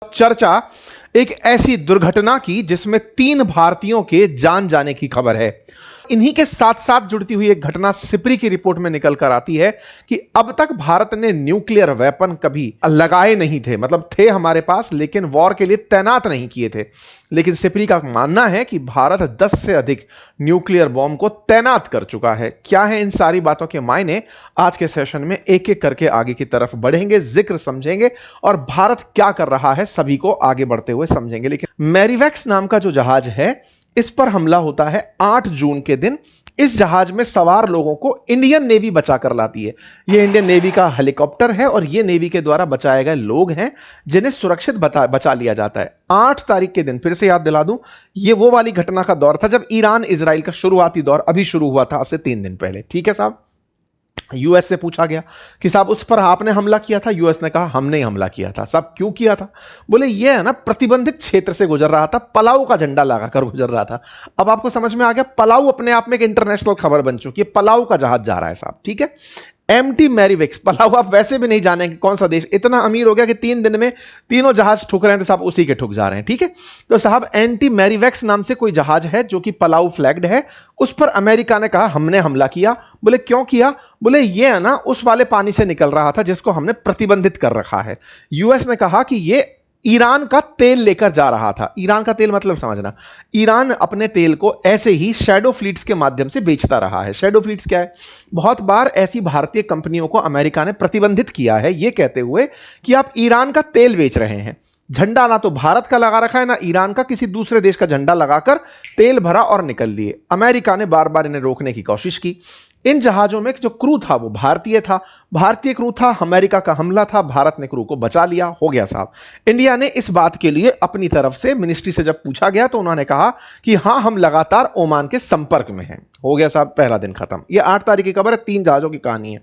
चर्चा एक ऐसी दुर्घटना की जिसमें 3 भारतीयों के जान जाने की खबर है। इन्हीं के साथ साथ जुड़ती हुई एक घटना सिप्री की रिपोर्ट में निकल कर आती है कि अब तक भारत ने न्यूक्लियर वेपन कभी लगाए नहीं थे, मतलब थे हमारे पास लेकिन वॉर के लिए तैनात नहीं किए थे। लेकिन सिप्री का मानना है कि भारत 10 से अधिक न्यूक्लियर बॉम्ब को तैनात कर चुका है। क्या है इन सारी बातों के मायने, आज के सेशन में एक एक करके आगे की तरफ बढ़ेंगे, जिक्र समझेंगे और भारत क्या कर रहा है सभी को आगे बढ़ते हुए समझेंगे। लेकिन मैरीवैक्स नाम का जो जहाज है, इस पर हमला होता है 8 जून के दिन। इस जहाज में सवार लोगों को इंडियन नेवी बचा कर लाती है। यह इंडियन नेवी का हेलीकॉप्टर है और यह नेवी के द्वारा बचाए गए लोग हैं जिन्हें सुरक्षित बचा लिया जाता है। 8 तारीख के दिन, फिर से याद दिला दूं, यह वो वाली घटना का दौर था जब ईरान इजराइल का शुरुआती दौर अभी शुरू हुआ था, आज से 3 दिन पहले। ठीक है साहब। यूएस से पूछा गया कि साहब उस पर आपने हमला किया था? यूएस ने कहा हमने ही हमला किया था। साहब क्यों किया था? बोले ये है ना, प्रतिबंधित क्षेत्र से गुजर रहा था, पलाऊ का झंडा लगाकर गुजर रहा था। अब आपको समझ में आ गया, पलाऊ अपने आप में एक इंटरनेशनल खबर बन चुकी है। पलाऊ का जहाज जा रहा है साहब। ठीक है। एमटी मैरीवैक्स, पलाऊ आप वैसे भी नहीं जानेंगे कौन सा देश इतना अमीर हो गया कि 3 दिन में तीनों जहाज ठुक रहे हैं, तो साहब उसी के ठुक जा रहे हैं। ठीक है। तो साहब एंटी मैरीवैक्स नाम से कोई जहाज है जो कि पलाऊ फ्लैग्ड है, उस पर अमेरिका ने कहा हमने हमला किया। बोले क्यों किया? बोले ये है ना उस वाले पानी से निकल रहा था जिसको हमने प्रतिबंधित कर रखा है। यूएस ने कहा कि ये ईरान का तेल लेकर जा रहा था। ईरान का तेल मतलब समझना, ईरान अपने तेल को ऐसे ही शैडो फ्लीट्स के माध्यम से बेचता रहा है। शैडो फ्लीट्स क्या है? बहुत बार ऐसी भारतीय कंपनियों को अमेरिका ने प्रतिबंधित किया है, यह कहते हुए कि आप ईरान का तेल बेच रहे हैं। झंडा ना तो भारत का लगा रखा है ना ईरान का, किसी दूसरे देश का झंडा लगाकर तेल भरा और निकल लिए। अमेरिका ने बार बार इन्हें रोकने की कोशिश की। इन जहाजों में जो क्रू था वो भारतीय था, भारतीय क्रू था, अमेरिका का हमला था, भारत ने क्रू को बचा लिया, हो गया साहब। इंडिया ने इस बात के लिए अपनी तरफ से मिनिस्ट्री से जब पूछा गया तो उन्होंने कहा कि हां हम लगातार ओमान के संपर्क में हैं। हो गया साहब, पहला दिन खत्म। यह 8 तारीख की खबर है, 3 जहाजों की कहानी है।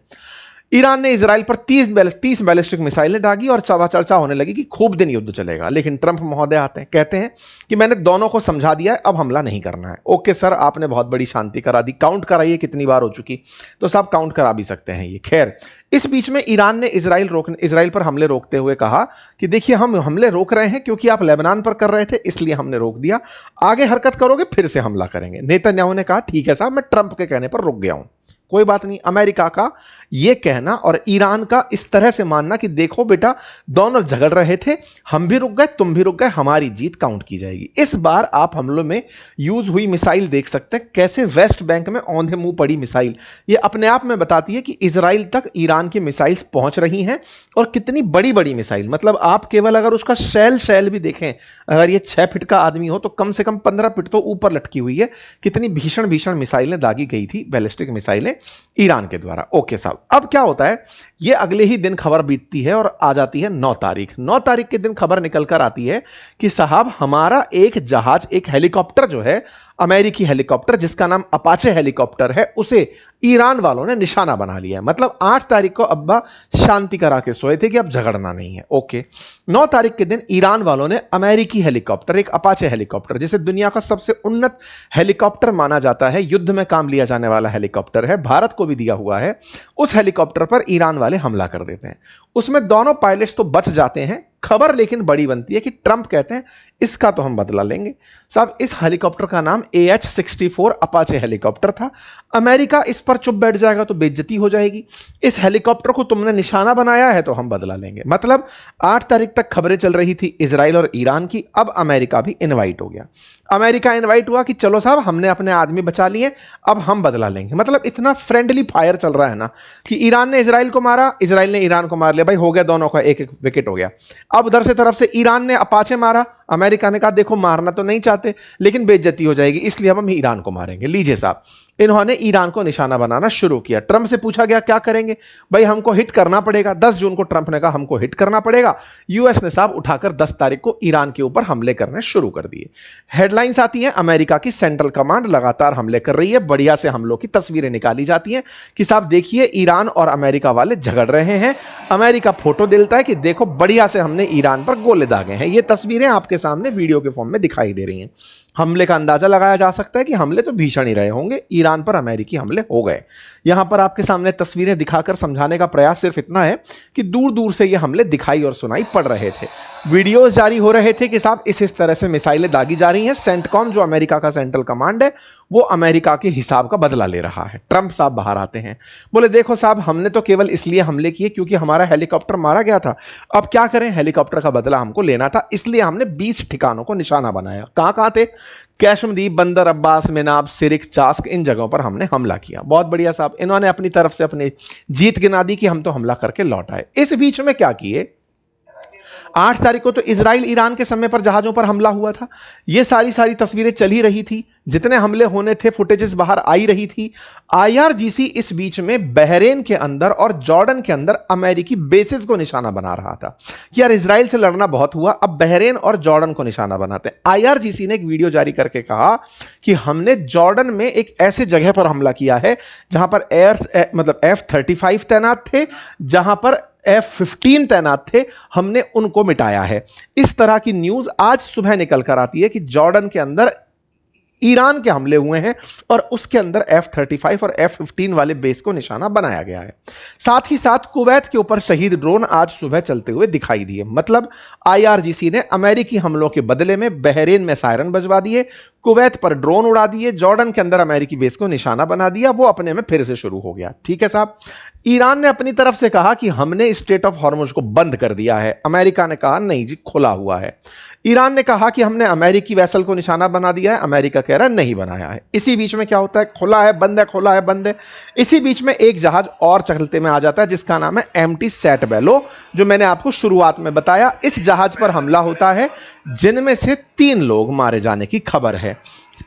ईरान ने इजराइल पर 30 बैलिस्टिक मिसाइलें दागी और चर्चा होने लगी कि खूब दिन युद्ध चलेगा। लेकिन ट्रंप महोदय आते हैं, कहते हैं कि मैंने दोनों को समझा दिया है, अब हमला नहीं करना है। ओके सर, आपने बहुत बड़ी शांति करा दी। काउंट कराइए कितनी बार हो चुकी, तो साहब काउंट करा भी सकते हैं ये। खैर, इस बीच में ईरान ने इजराइल पर हमले रोकते हुए कहा कि देखिए हम हमले रोक रहे हैं क्योंकि आप लेबनान पर कर रहे थे, इसलिए हमने रोक दिया। आगे हरकत करोगे फिर से हमला करेंगे। नेतन्याहू ने कहा ठीक है साहब, मैं ट्रंप के कहने पर रुक गया हूं, कोई बात नहीं। अमेरिका का यह कहना और ईरान का इस तरह से मानना कि देखो बेटा दोनों झगड़ रहे थे, हम भी रुक गए, तुम भी रुक गए, हमारी जीत काउंट की जाएगी। इस बार आप हमलों में यूज हुई मिसाइल देख सकते हैं, कैसे वेस्ट बैंक में औंधे मुंह पड़ी मिसाइल। यह अपने आप में बताती है कि इजराइल तक ईरान की मिसाइल्स पहुंच रही हैं और कितनी बड़ी बड़ी मिसाइल। मतलब आप केवल अगर उसका शैल भी देखें, अगर यह 6 फीट का आदमी हो तो कम से कम 15 फीट तो ऊपर लटकी हुई है। कितनी भीषण भीषण मिसाइलें दागी गई थी, बैलिस्टिक मिसाइलें ईरान के द्वारा। ओके साहब, अब क्या होता है, यह अगले ही दिन खबर बीतती है और आ जाती है 9 तारीख। 9 तारीख के दिन खबर निकल कर आती है कि साहब हमारा एक जहाज, एक हेलीकॉप्टर जो है, अमेरिकी हेलीकॉप्टर जिसका नाम अपाचे हेलीकॉप्टर है, उसे ईरान वालों ने निशाना बना लिया है। मतलब 8 तारीख को अब्बा शांति करा के सोए थे कि अब झगड़ना नहीं है। ओके, 9 तारीख के दिन ईरान वालों ने अमेरिकी हेलीकॉप्टर, एक अपाचे हेलीकॉप्टर जिसे दुनिया का सबसे उन्नत हेलीकॉप्टर माना जाता है, युद्ध में काम लिया जाने वाला हेलीकॉप्टर है, भारत को भी दिया हुआ है, उस हेलीकॉप्टर पर ईरान वाले हमला कर देते हैं। उसमें दोनों पायलट्स तो बच जाते हैं। खबर लेकिन बड़ी बनती है कि ट्रंप कहते हैं इसका तो हम बदला लेंगे। साहब इस हेलीकॉप्टर का नाम AH-64 अपाचे हेलीकॉप्टर था। अमेरिका इस पर चुप बैठ जाएगा तो बेइज्जती हो जाएगी। इस हेलीकॉप्टर को तुमने निशाना बनाया है तो हम बदला लेंगे। मतलब 8 तारीख तक खबरें चल रही थी इजराइल और ईरान की, अब अमेरिका भी इनवाइट हो गया। अमेरिका इनवाइट हुआ कि चलो साहब हमने अपने आदमी बचा लिए, अब हम बदला लेंगे। मतलब इतना फ्रेंडली फायर चल रहा है ना कि ईरान ने इजराइल को मारा, इजराइल ने ईरान को मार लिया। भाई हो गया, दोनों का एक एक विकेट हो गया। अब उधर से तरफ से ईरान ने अपाचे मारा, अमेरिका ने कहा देखो मारना तो नहीं चाहते लेकिन बेइज्जती हो जाएगी, इसलिए हम ईरान को मारेंगे। लीजिए साहब, इन्होंने ईरान को निशाना बनाना शुरू किया। ट्रंप से पूछा गया क्या करेंगे? भाई हमको हिट करना पड़ेगा। 10 जून को ट्रंप ने कहा हमको हिट करना पड़ेगा। यूएस ने साहब उठाकर 10 तारीख को ईरान के ऊपर हमले करने शुरू कर दिए। हेडलाइंस आती हैं, अमेरिका की सेंट्रल कमांड लगातार हमले कर रही है। बढ़िया से हमलों की तस्वीरें निकाली जाती हैं कि साहब देखिए ईरान और अमेरिका वाले झगड़ रहे हैं। अमेरिका फोटो देता है कि देखो बढ़िया से हमने ईरान पर गोले दागे हैं। ये तस्वीरें आपके सामने वीडियो के फॉर्म में दिखाई दे रही हैं। हमले का अंदाजा लगाया जा सकता है कि हमले तो भीषण ही रहे होंगे। ईरान पर अमेरिकी हमले हो गए। यहां पर आपके सामने तस्वीरें दिखाकर समझाने का प्रयास सिर्फ इतना है कि दूर दूर से ये हमले दिखाई और सुनाई पड़ रहे थे। वीडियोस जारी हो रहे थे कि साहब इस तरह से मिसाइलें दागी जा रही हैं। सेंटकॉम जो अमेरिका का सेंट्रल कमांड है वो अमेरिका के हिसाब का बदला ले रहा है। ट्रंप साहब बाहर आते हैं, बोले देखो साहब हमने तो केवल इसलिए हमले किए क्योंकि हमारा हेलीकॉप्टर मारा गया था। अब क्या करें, हेलीकॉप्टर का बदला हमको लेना था, इसलिए हमने 20 ठिकानों को निशाना बनाया। कहां कहां थे? कैशमदीप, बंदर अब्बास, मिनाब, सिरिक, चास्क, इन जगहों पर हमने हमला किया। बहुत बढ़िया साहब, इन्होंने अपनी तरफ से अपनी जीत गिना दी कि हम तो हमला करके लौट आए। इस बीच में क्या किए, 8 तारीख को तो इजराइल ईरान के समय पर जहाजों पर हमला हुआ था। ये सारी तस्वीरें चल ही रही थी, जितने हमले होने थे फुटेजेस बाहर आई रही थी। आईआरजीसी इस बीच में बहरेन के अंदर और जॉर्डन के अंदर अमेरिकी बेसिस को निशाना बना रहा था कि यार इजराइल से लड़ना बहुत हुआ, अब बहरेन और जॉर्डन को निशाना बनाते हैं। आईआरजीसी ने एक वीडियो जारी करके कहा कि हमने जॉर्डन में एक ऐसे जगह पर हमला किया है जहां पर F-35 तैनात थे, जहां पर F-15 तैनात थे, हमने उनको मिटाया है। इस तरह की न्यूज आज सुबह निकल कर आती है कि जॉर्डन के अंदर ईरान के हमले हुए हैं और उसके अंदर F-35 और F-15 वाले बेस को निशाना बनाया गया है। साथ ही साथ कुवैत के ऊपर शहीद ड्रोन आज सुबह चलते हुए दिखाई दिए। मतलब आईआरजीसी ने अमेरिकी हमलों के बदले में बहरेन में सायरन बजवा दिए, कुवैत पर ड्रोन उड़ा दिए, जॉर्डन के अंदर अमेरिकी बेस को निशाना बना दिया। वो अपने में फिर से शुरू हो गया। ठीक है साहब। ईरान ने अपनी तरफ से कहा कि हमने स्ट्रेट ऑफ हॉर्मुज को बंद कर दिया है। अमेरिका ने कहा नहीं जी, खुला हुआ है। ईरान ने कहा कि हमने अमेरिकी वेसल को निशाना बना दिया है। अमेरिका कह रहा है नहीं बनाया है। इसी बीच में क्या होता है, खुला है बंद है, खुला है बंद है। इसी बीच में एक जहाज और चलते में आ जाता है जिसका नाम है एमटी सैट बेलो, जो मैंने आपको शुरुआत में बताया। इस जहाज पर हमला होता है जिनमें से 3 लोग मारे जाने की खबर है।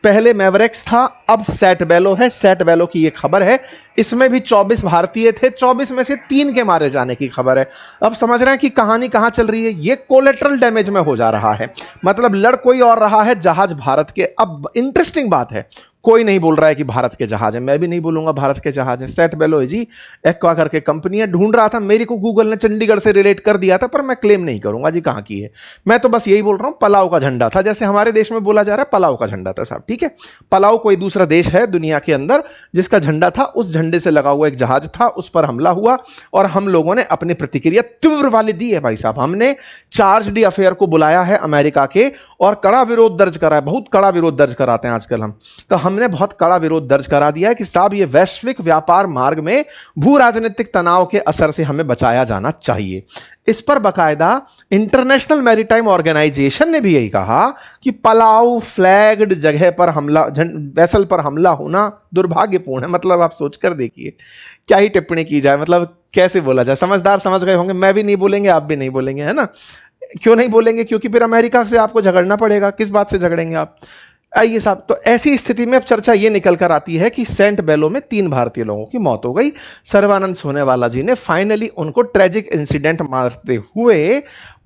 पहले मैवरिक्स था, अब सैट बेलो है। सैट बेलो की यह खबर है, इसमें भी 24 भारतीय थे, 24 में से 3 के मारे जाने की खबर है। अब समझ रहे हैं कि कहानी कहां चल रही है। ये कोलेटरल डैमेज में हो जा रहा है, मतलब लड़ कोई और रहा है, जहाज भारत के। अब इंटरेस्टिंग बात है, कोई नहीं बोल रहा है कि भारत के जहाज है, मैं भी नहीं बोलूंगा भारत के जहाज है। सैट बेलो है जी, एक्वा करके कंपनी है। ढूंढ रहा था, मेरे को गूगल ने चंडीगढ़ से रिलेट कर दिया था, पर मैं क्लेम नहीं करूंगा जी कहां की है। मैं तो बस यही बोल रहा हूं, पलाव का झंडा था, जैसे हमारे देश में बोला जा रहा है पलाव का झंडा था साहब। ठीक है, पलाव कोई दूसरा देश है दुनिया के अंदर जिसका झंडा था, उस झंडे से लगा हुआ एक जहाज था, उस पर हमला हुआ और हम लोगों ने अपनी प्रतिक्रिया तीव्र वाली दी है भाई साहब। हमने चार्ज डी अफेयर को बुलाया है अमेरिका के और कड़ा विरोध दर्ज करा है। बहुत कड़ा विरोध दर्ज कराते हैं आजकल हम, तो हमने बहुत कड़ा विरोध दर्ज करा दिया है कि साहब ये वैश्विक व्यापार मार्ग में भू राजनीतिक तनाव के असर से हमें बचाया जाना चाहिए। इस पर बकायदा इंटरनेशनल मैरीटाइम ऑर्गेनाइजेशन ने भी यही कहा कि पलाव फ्लैग्ड जगह पर हमला, वेसल पर हमला होना दुर्भाग्यपूर्ण है। मतलब आप सोचकर देखिए, क्या ही टिप्पणी की जाए, मतलब कैसे बोला जाए। समझदार समझ गए होंगे, मैं भी नहीं बोलेंगे, आप भी नहीं बोलेंगे, है ना। क्यों नहीं बोलेंगे? क्योंकि फिर अमेरिका से आपको झगड़ना पड़ेगा। किस बात से झगड़ेंगे आप? आइए साहब, तो ऐसी स्थिति में अब चर्चा ये निकल कर आती है कि सेंट बेलो में 3 भारतीय लोगों की मौत हो गई। सर्बानंद सोनेवाला जी ने फाइनली उनको ट्रेजिक इंसिडेंट मारते हुए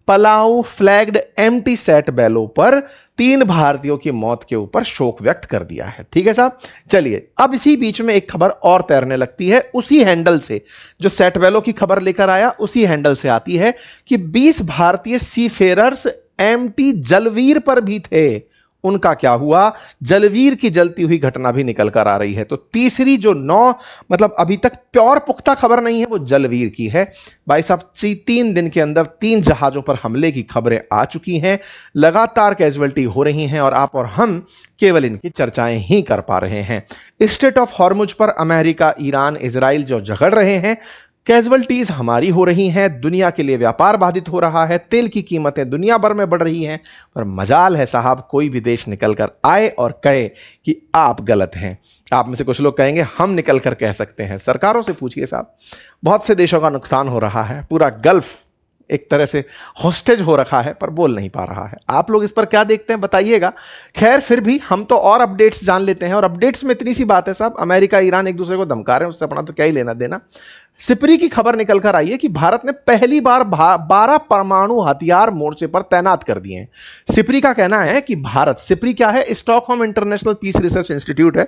पलाऊ फ्लैग्ड एमटी सैट बेलो पर 3 भारतीयों की मौत के ऊपर शोक व्यक्त कर दिया है। ठीक है साहब। चलिए, अब इसी बीच में एक खबर और तैरने लगती है उसी हैंडल से, जो सैट बेलो की खबर लेकर आया उसी हैंडल से आती है कि 20 भारतीय सीफेरर्स एमटी जलवीर पर भी थे। उनका क्या हुआ? जलवीर की जलती हुई घटना भी निकल कर आ रही है। तो तीसरी जो 9 मतलब अभी तक प्योर पुख्ता खबर नहीं है, वो जलवीर की है। भाई साहब, 3 दिन के अंदर 3 जहाजों पर हमले की खबरें आ चुकी हैं, लगातार कैजुअल्टी हो रही हैं और आप और हम केवल इनकी चर्चाएं ही कर पा रहे हैं। स्ट्रेट ऑफ हॉर्मुज पर अमेरिका, ईरान, इजराइल जो झगड़ रहे हैं, कैजुअल्टीज हमारी हो रही हैं, दुनिया के लिए व्यापार बाधित हो रहा है, तेल की कीमतें दुनिया भर में बढ़ रही हैं। पर मजाल है साहब, कोई भी देश निकल कर आए और कहे कि आप गलत हैं। आप में से कुछ लोग कहेंगे हम निकल कर कह सकते हैं, सरकारों से पूछिए साहब। बहुत से देशों का नुकसान हो रहा है, पूरा गल्फ एक तरह से हॉस्टेज हो रखा है, पर बोल नहीं पा रहा है। आप लोग इस पर क्या देखते हैं बताइएगा। खैर, फिर भी हम तो और अपडेट्स जान लेते हैं, और अपडेट्स में इतनी सी बात है साहब, अमेरिका ईरान एक दूसरे को धमका रहे हैं, उससे अपना तो क्या ही लेना देना। सिपरी की खबर निकल कर आई है कि भारत ने पहली बार 12 परमाणु हथियार मोर्चे पर तैनात कर दिए हैं। सिपरी का कहना है कि भारत, सिपरी क्या है? Stockholm International Peace Research Institute है।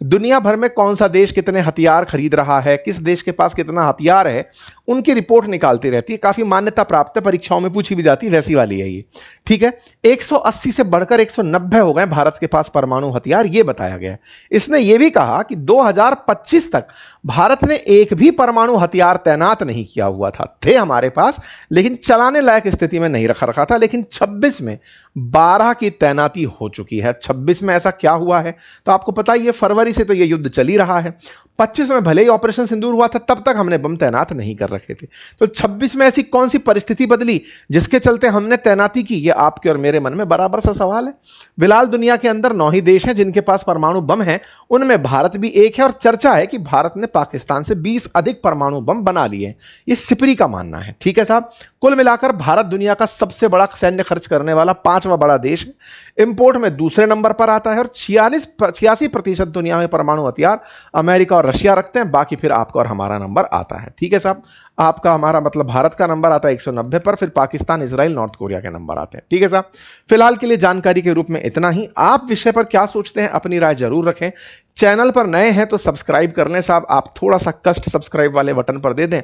दुनिया भर में कौन सा देश कितने हथियार खरीद रहा है, किस देश के पास कितना हथियार है, उनकी रिपोर्ट निकालती रहती है। काफी मान्यता प्राप्त है, परीक्षाओं में पूछी भी जाती है, वैसी वाली है ये। ठीक है, 180 से बढ़कर 190 हो गए भारत के पास परमाणु हथियार, यह बताया गया है। इसने यह भी कहा कि 2025 तक भारत ने एक भी परमाणु हथियार तैनात नहीं किया हुआ था, थे हमारे पास लेकिन चलाने लायक स्थिति में नहीं रखा था। लेकिन 26 में 12 की तैनाती हो चुकी है। 26 में ऐसा क्या हुआ है तो आपको पता ही है, फरवरी से तो यह युद्ध चल ही रहा है। 25 में भले ही ऑपरेशन सिंदूर हुआ था, तब तक हमने बम तैनात नहीं कर रखे थे। तो 26 में ऐसी कौन सी परिस्थिति बदली जिसके चलते हमने तैनाती की? यह आपके और मेरे मन में बराबर सा सवाल है। फिलहाल दुनिया के अंदर 9 ही देश हैं जिनके पास परमाणु बम है, उनमें भारत भी एक है। और चर्चा है कि भारत ने पाकिस्तान से 20 अधिक परमाणु बम बना लिए। यह सिपरी का मानना है। ठीक है साहब, कुल मिलाकर भारत दुनिया का सबसे बड़ा सैन्य खर्च करने वाला 5वां बड़ा देश है। इंपोर्ट में दूसरे नंबर पर आता है और 86% दुनिया में परमाणु हथियार अमेरिका और रशिया रखते हैं। बाकी फिर आपका और हमारा नंबर आता है। ठीक है साहब, आपका हमारा मतलब भारत का नंबर आता है 190 पर, फिर पाकिस्तान, इजराइल, नॉर्थ कोरिया के नंबर आते हैं। ठीक है साहब, फिलहाल के लिए जानकारी के रूप में इतना ही। आप विषय पर क्या सोचते हैं अपनी राय जरूर रखें। चैनल पर नए हैं तो सब्सक्राइब कर लें साहब, आप थोड़ा सा कष्ट सब्सक्राइब वाले बटन पर दे दें